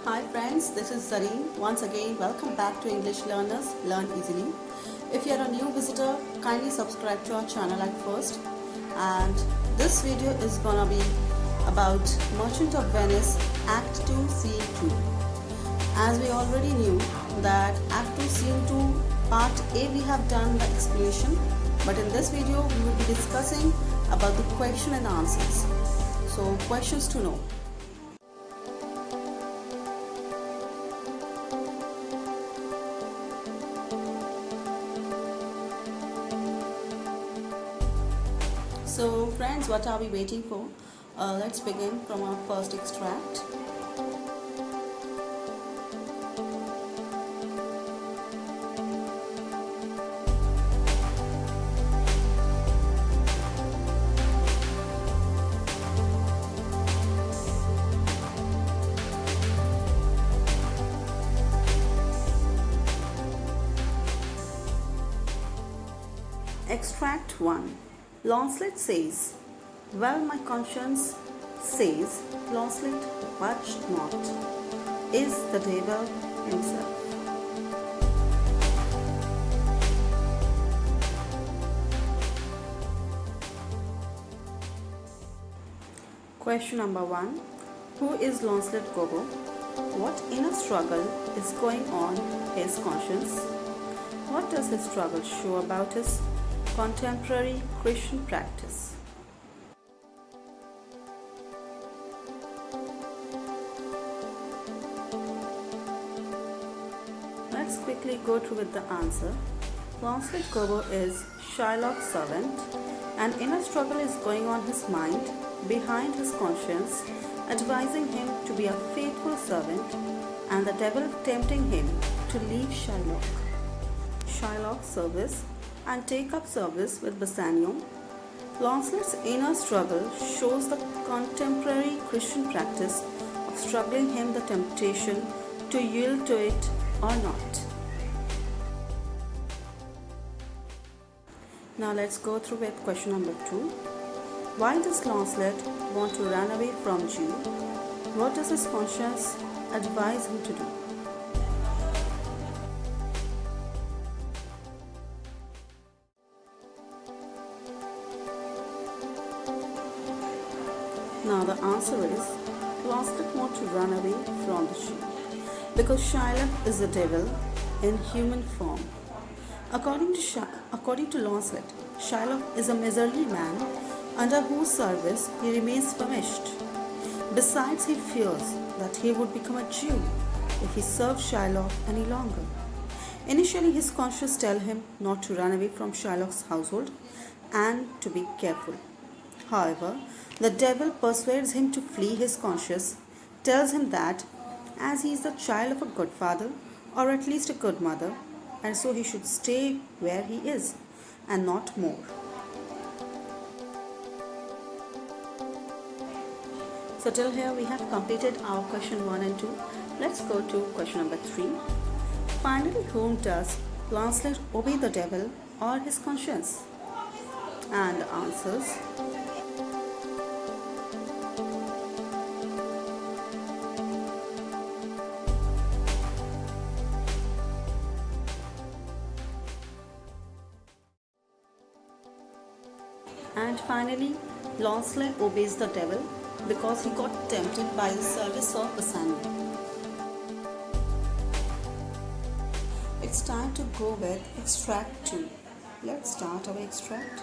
Hi friends, this is Zareen. Once again, welcome back to English Learners, Learn Easily. If you're a new visitor, kindly subscribe to our channel at first. And this video is gonna be about Merchant of Venice Act 2 Scene 2. As we already knew that Act 2 Scene 2 Part A we have done the explanation, but in this video we will be discussing about the question and answers. So questions to know. So friends, what are we waiting for? Let's begin from our first extract. Extract 1. Launcelot says, "Well, my conscience says, Launcelot budged not, is the devil himself." Question number 1. Who is Launcelot Gobbo? What inner struggle is going on his conscience? What does his struggle show about his contemporary Christian practice? Let's quickly go through with the answer. Launcelot Gobbo is Shylock's servant. An inner struggle is going on his mind, behind his conscience, advising him to be a faithful servant, and the devil tempting him to leave Shylock's service and take up service with Bassanio. Launcelot's inner struggle shows the contemporary Christian practice of struggling him the temptation to yield to it or not. Now let's go through with question number 2. Why does Launcelot want to run away from Jew? What does his conscience advise him to do? Now the answer is Launcelot wants to run away from the Jew because Shylock is the devil in human form. According to Launcelot, Shylock is a miserly man under whose service he remains famished. Besides, he fears that he would become a Jew if he served Shylock any longer. Initially, his conscience tells him not to run away from Shylock's household and to be careful. However, the devil persuades him to flee his conscience, tells him that as he is the child of a good father or at least a good mother, and so he should stay where he is and not more. So till here we have completed our question 1 and 2. Let's go to question number 3. Finally, whom does Launcelot obey, the devil or his conscience? And the answers. And finally, Launcelot obeys the devil because he got tempted by the service of Bassanio. It's time to go with extract 2. Let's start our extract.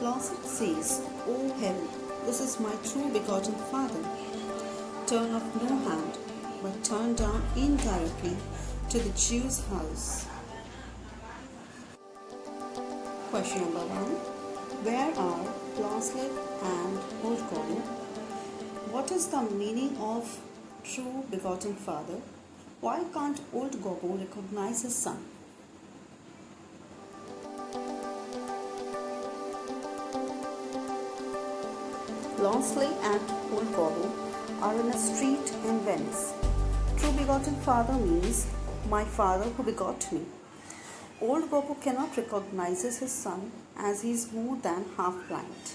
Launcelot says, "O heaven, this is my true begotten father. Turn off no hand, but turn down indirectly to the Jew's house." Question number 1. Where are Launcelot and Old Gobbo? What is the meaning of true begotten father? Why can't Old Gobbo recognize his son? Launcelot and Old Gobbo are in a street in Venice. True begotten father means my father who begot me. Old Gobbo cannot recognize his son as he is more than half blind.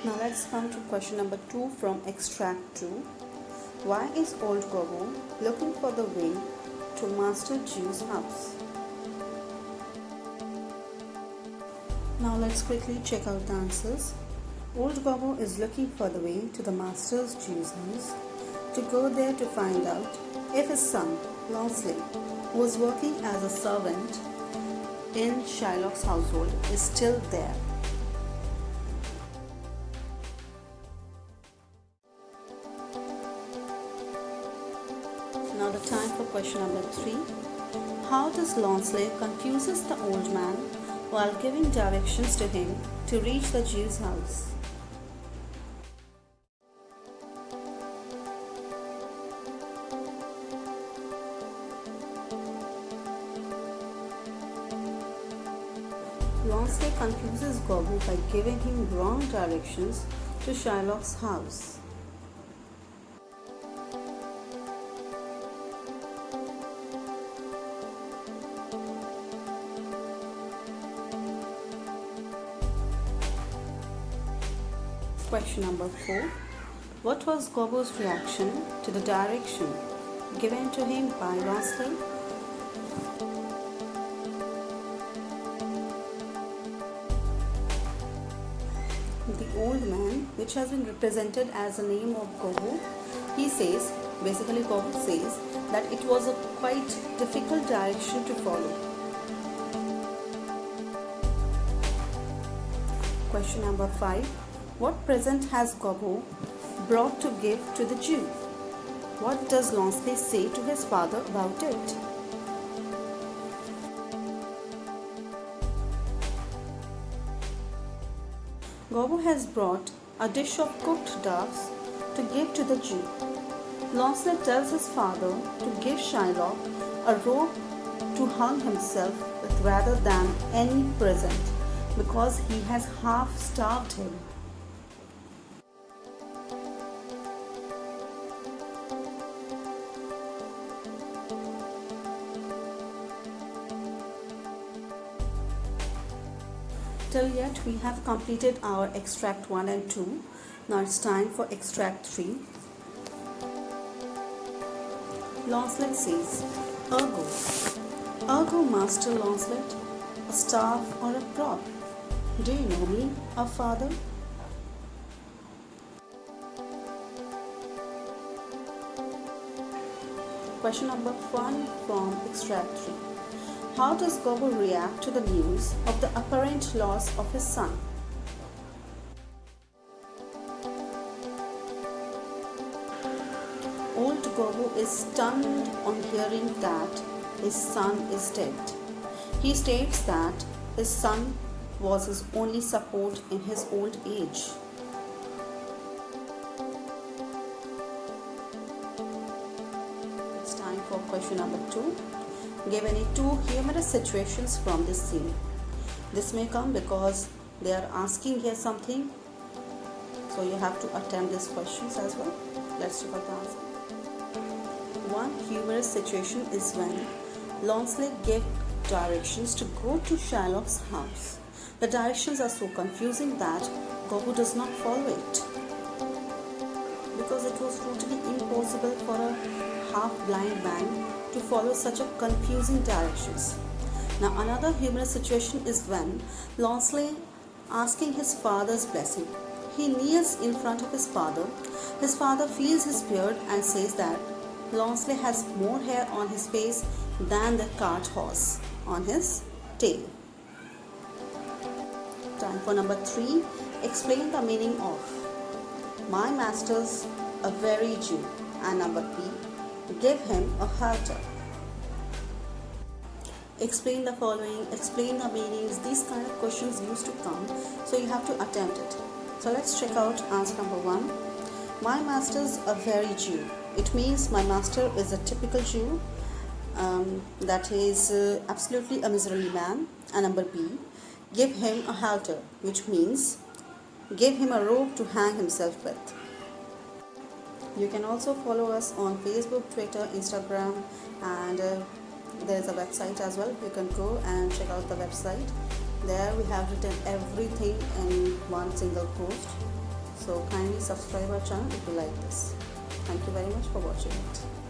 Now let's come to question number 2 from extract 2. Why is old Gobbo looking for the way to Master Jew's house? Now let's quickly check out the answers. Old Gobbo is looking for the way to the Master Jew's house to go there to find out if his son, Lonsley, who was working as a servant in Shylock's household, is still there. Now the time for question number 3. How does Lonsley confuses the old man while giving directions to him to reach the Jew's house? Lonsley confuses Gobbo by giving him wrong directions to Shylock's house. Question number 4. What was Gobbo's reaction to the direction given to him by Lonsley? The old man, which has been represented as the name of Gobbo, he says, basically Gobbo says that it was a quite difficult direction to follow. Question number 5. What present has Gobbo brought to give to the Jew? What does Lonsley say to his father about it? Gobbo has brought a dish of cooked ducks to give to the Jew. Lonsley tells his father to give Shylock a rope to hang himself with rather than any present, because he has half starved him. Till yet we have completed our extract 1 and 2. Now it's time for extract 3. Launcelot says, Ergo. Ergo, Master Launcelot, a staff or a prop. Do you know me, a father? Question number 1 from extract 3. How does Gobbo react to the news of the apparent loss of his son? Old Gobbo is stunned on hearing that his son is dead. He states that his son was his only support in his old age. It's time for question number 2. Give any 2 humorous situations from this scene. This may come because they are asking here something, so you have to attempt these questions as well. Let's check out the answer. One humorous situation is when Lonsley gave directions to go to Shylock's house. The directions are so confusing that Gobbo does not follow it, because it was totally impossible for a half-blind man to follow such a confusing directions. Now another humorous situation is when Lonsley asking his father's blessing. He kneels in front of his father. His father feels his beard and says that Lonsley has more hair on his face than the cart horse on his tail. Time for number 3. Explain the meaning of my master's a very Jew, and number B, give him a halter. Explain the following, explain the meanings. These kind of questions used to come, so you have to attempt it. So let's check out answer number 1. My master's a very Jew. It means my master is a typical Jew, that is absolutely a miserly man. And number B, give him a halter, which means give him a rope to hang himself with. You can also follow us on Facebook, Twitter, Instagram, and there is a website as well. You can go and check out the website. There we have written everything in one single post. So kindly subscribe our channel if you like this. Thank you very much for watching it.